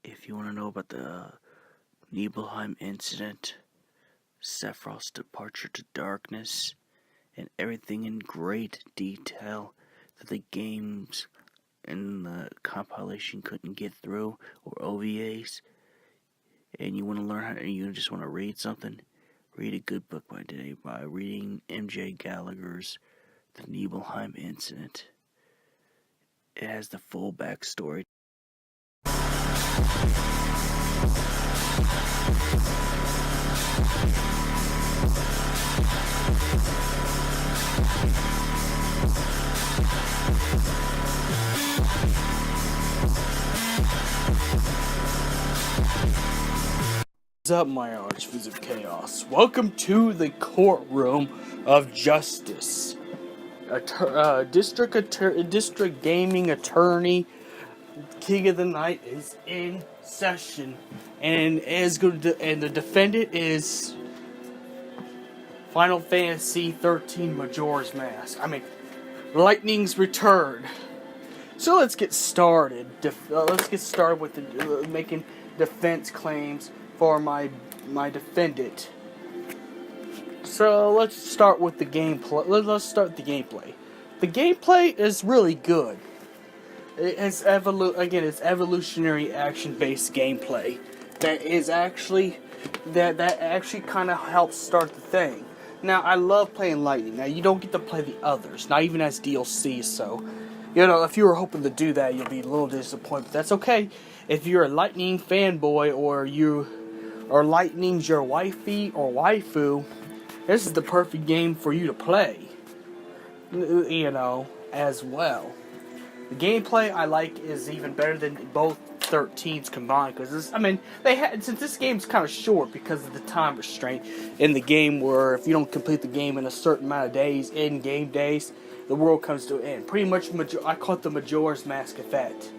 If you want to know about the Nibelheim incident, Sephiroth's departure to darkness, and everything in great detail that the games and the compilation couldn't get through, or OVAs, and you want to learn how, you just want to read something, read a good book by reading M.J. Gallagher's The Nibelheim Incident. It has the full backstory. What's up, my archvies of chaos? Welcome to the courtroom of justice. District gaming attorney King of the Night is in session, and the defendant is Final Fantasy XIII Majora's Mask. Lightning's Return. So let's get started. Let's get started with making defense claims for my defendant. So let's start with the gameplay. Let's start the gameplay. The gameplay is really good. It's evolutionary action-based gameplay that actually kind of helps start the thing. Now, I love playing Lightning. Now, you don't get to play the others, not even as DLC, so, if you were hoping to do that, you'll be a little disappointed, but that's okay. If you're a Lightning fanboy, or Lightning's your wifey or waifu, this is the perfect game for you to play, as well. The gameplay I like is even better than both 13s combined, because since this game's kind of short because of the time restraint in the game, where if you don't complete the game in a certain amount of days, in game days, the world comes to an end. Pretty much, I call it the Majora's Mask effect.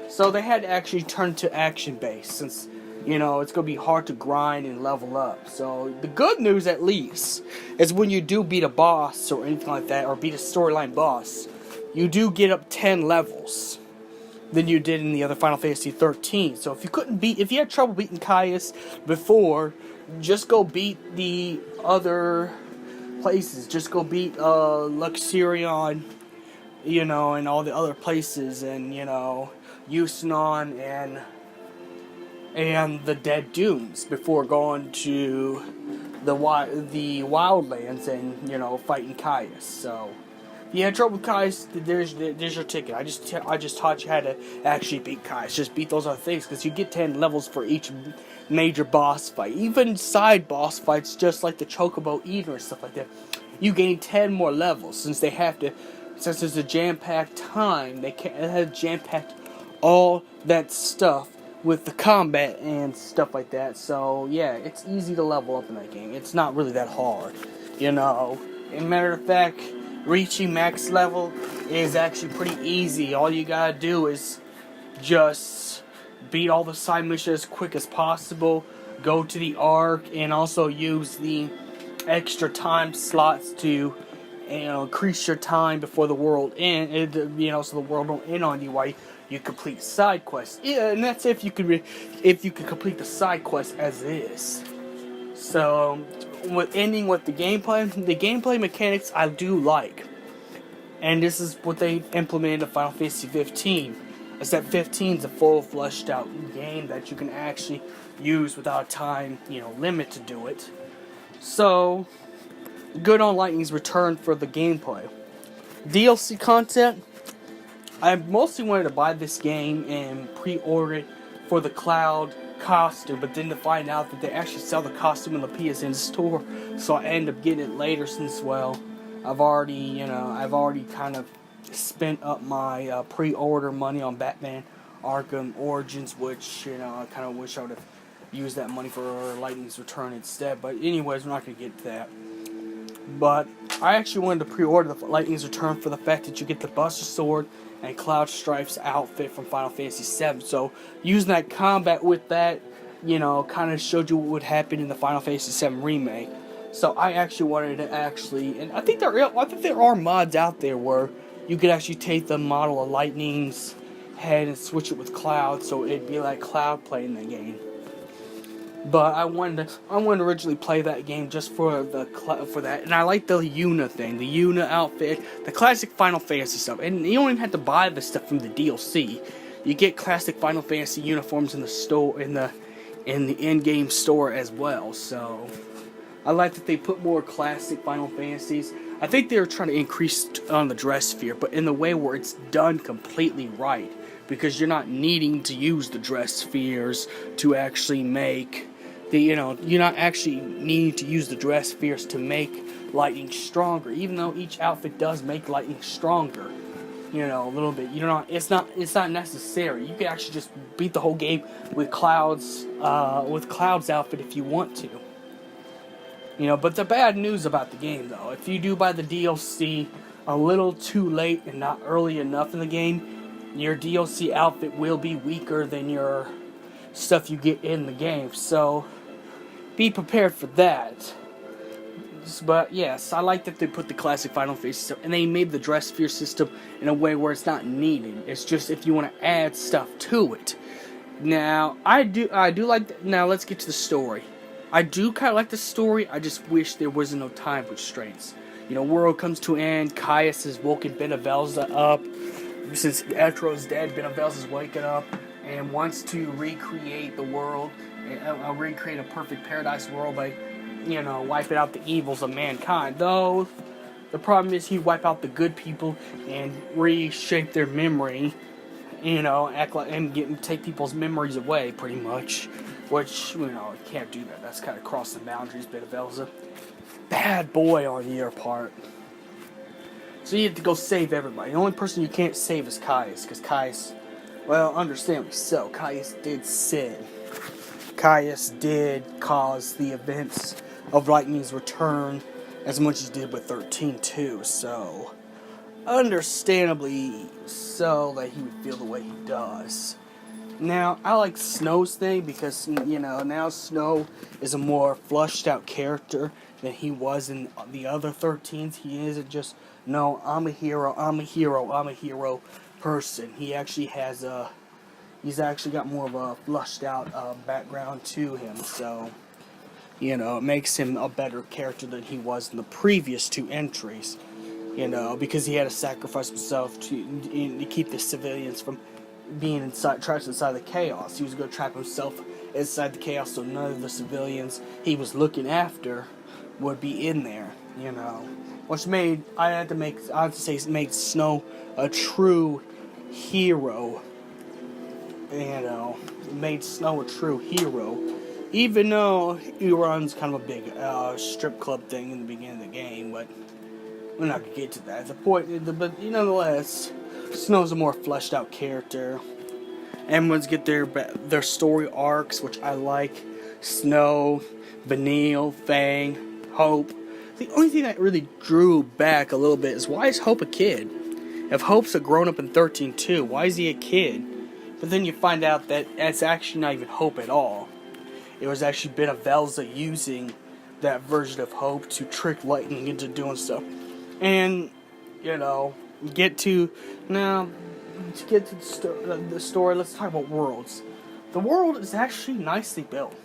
So they had to actually turn to action based, since it's going to be hard to grind and level up. So the good news, at least, is when you do beat a boss or anything like that, or beat a storyline boss, you do get up 10 levels than you did in the other Final Fantasy 13. So if you had trouble beating Caius before, just go beat the other places. Just go beat Luxurion, and all the other places, and Eusonon and the Dead Dunes before going to the Wildlands and fighting Caius. So if you had trouble with Caius, there's your ticket. I just taught you how to actually beat Caius. Just beat those other things, because you get 10 levels for each major boss fight. Even side boss fights, just like the Chocobo Eater and stuff like that, you gain 10 more levels, since there's a jam-packed time. They have jam-packed all that stuff with the combat and stuff like that. So yeah, it's easy to level up in that game. It's not really that hard, As a matter of fact, reaching max level is actually pretty easy. All you gotta do is just beat all the side missions as quick as possible, go to the Ark, and also use the extra time slots to increase your time before the world ends, so the world don't end on you while you complete side quests. Yeah, and that's if you could complete the side quest as is. So, ending with the gameplay mechanics I do like, and this is what they implemented in Final Fantasy 15. Is that 15 is a full fleshed out game that you can actually use without a time limit to do it. So, good on Lightning's Return for the gameplay. DLC content, I mostly wanted to buy this game and pre-order it for the Cloud costume, but then to find out that they actually sell the costume in the PSN store, so I ended up getting it later, since I've already kind of spent up my pre-order money on Batman Arkham Origins, which I kind of wish I would have used that money for Lightning's Return instead. But anyways, we're not going to get to that. But I actually wanted to pre-order the Lightning's Return for the fact that you get the Buster Sword and Cloud Strife's outfit from Final Fantasy VII. So using that combat with that, kind of showed you what would happen in the Final Fantasy VII remake. So I actually wanted to and I think there are mods out there where you could actually take the model of Lightning's ahead and switch it with Cloud, so it'd be like Cloud playing the game. But I wanted to originally play that game just for that, and I like the Yuna thing, the Yuna outfit, the classic Final Fantasy stuff, and you don't even have to buy the stuff from the DLC. You get classic Final Fantasy uniforms in the store, in the in-game store as well. So I like that they put more classic Final Fantasies. I think they were trying to increase on the dress sphere, but in the way where it's done completely right, because you're not needing to use the dress spheres to actually make you're not actually needing to use the dress spheres to make lightning stronger, even though each outfit does make lightning stronger, a little bit. It's not necessary. You can actually just beat the whole game with Cloud's outfit if you want to. But the bad news about the game, though, if you do buy the DLC a little too late and not early enough in the game, your DLC outfit will be weaker than your stuff you get in the game. So be prepared for that. But yes, I like that they put the classic Final Fantasy stuff, and they made the dress sphere system in a way where it's not needed. It's just if you want to add stuff to it. Now, I do like. Now let's get to the story. I do kind of like the story. I just wish there wasn't no time constraints. World comes to an end. Caius has woken Benevelza up. Since Etro's dead, Benevelza's waking up and wants to recreate the world, recreate a perfect paradise world by, wiping out the evils of mankind. Though, the problem is he wipe out the good people and reshape their memory, take people's memories away, pretty much. Which, can't do that. That's kind of crossing boundaries, Benevelza. Bad boy on your part. So you have to go save everybody. The only person you can't save is Caius, because Caius, well, understandably so, Caius did sin. Caius did cause the events of Lightning's return as much as he did with 13 too, so understandably so that he would feel the way he does. Now, I like Snow's thing because, now Snow is a more flushed out character than he was in the other 13s. He isn't just, no, I'm a hero person. He actually he's actually got more of a flushed out background to him. So, it makes him a better character than he was in the previous two entries. Because he had to sacrifice himself to keep the civilians from being trapped inside the chaos. He was going to trap himself inside the chaos so none of the civilians he was looking after would be in there, Which made Snow a true hero. Made Snow a true hero. Even though he runs kind of a big strip club thing in the beginning of the game, but we're not going to get to that. But nonetheless, Snow's a more fleshed out character. Everyone's get their story arcs, which I like. Snow, Vanille, Fang, Hope. The only thing that really drew back a little bit is, why is Hope a kid? If Hope's a grown up in 13 too, why is he a kid? But then you find out that it's actually not even Hope at all. It was actually Benevelza using that version of Hope to trick Lightning into doing stuff. And, get to the story, let's talk about worlds. The world is actually nicely built.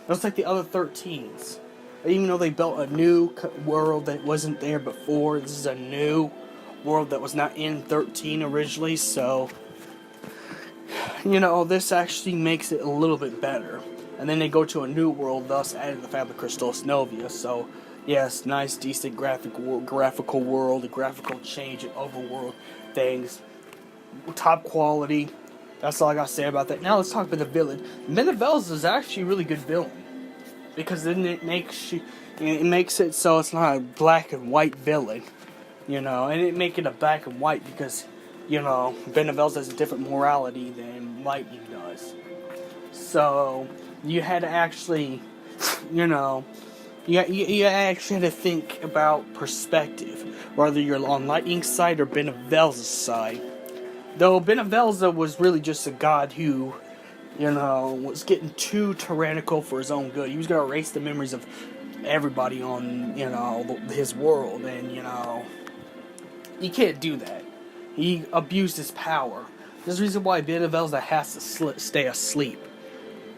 Just like the other 13s. Even though they built a new world that wasn't there before, this is a new world that was not in 13 originally, so this actually makes it a little bit better. And then they go to a new world, thus adding the Family Crystal Novia. So yes, nice, decent graphical world, a graphical change and overworld things. Top quality. That's all I gotta say about that. Now let's talk about the villain. Benevelza is actually a really good villain. Because then it makes it so it's not a black and white villain. And it make it a black and white because, Benevelza has a different morality than Lightning does. So you had to actually, you actually had to think about perspective, whether you're on Lightning's side or Benevelza's side. Though Benevelza was really just a god who, was getting too tyrannical for his own good. He was going to erase the memories of everybody on, his world, and, you can't do that. He abused his power. There's a reason why Benavelza has to stay asleep.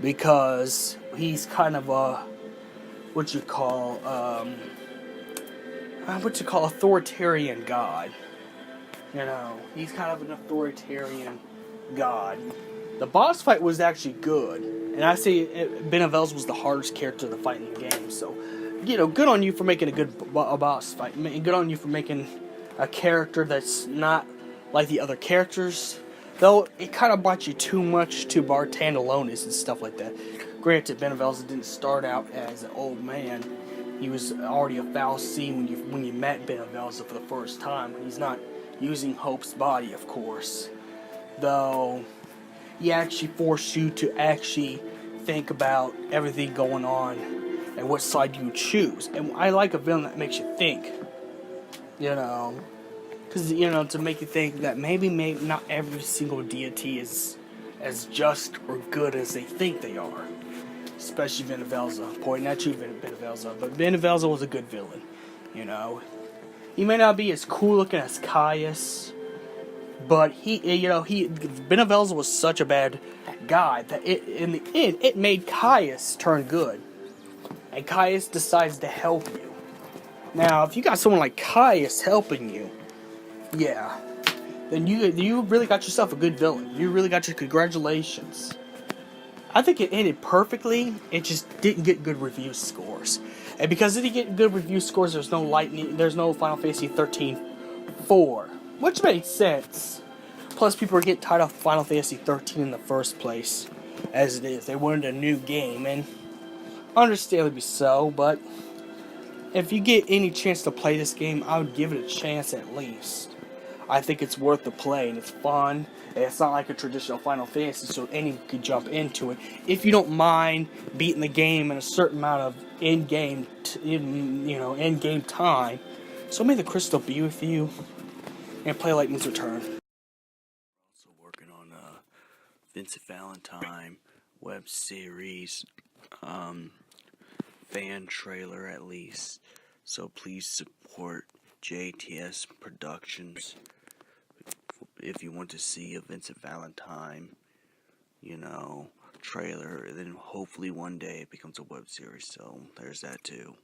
Because he's kind of a, authoritarian god. You know, he's kind of an authoritarian god. The boss fight was actually good. And I say Benavelza was the hardest character to fight in the game. So, you know, good on you for making a boss fight. Good on you for making a character that's not like the other characters. Though, it kind of brought you too much to Bartandalonis and stuff like that. Granted, Benavelza didn't start out as an old man. He was already a fal'Cie when you met Benavelza for the first time. He's not using Hope's body, of course. Though, he actually forced you to actually think about everything going on and what side you choose. And I like a villain that makes you think. You know, because, you know, to make you think that maybe not every single deity is as just or good as they think they are. Especially Benavelza. Pointing at you, Benavelza. But Benavelza was a good villain. You know, he may not be as cool looking as Caius, but Benavelza was such a bad guy that in the end, it made Caius turn good. And Caius decides to help you. Now, if you got someone like Caius helping you, yeah, then you really got yourself a good villain. You really got your congratulations. I think it ended perfectly. It just didn't get good review scores, and because it didn't get good review scores, there's no Final Fantasy XIII 4, which makes sense. Plus, people are getting tired of Final Fantasy XIII in the first place, as it is. They wanted a new game, and understandably so. But if you get any chance to play this game, I would give it a chance at least. I think it's worth the play, and it's fun. And it's not like a traditional Final Fantasy, so anyone could jump into it. If you don't mind beating the game in a certain amount of in-game time. So may the crystal be with you, and play Lightning's Return. Also working on a Vincent Valentine web series, fan trailer at least. So please support JTS Productions if you want to see a Vincent Valentine, trailer. And then hopefully one day it becomes a web series. So there's that too.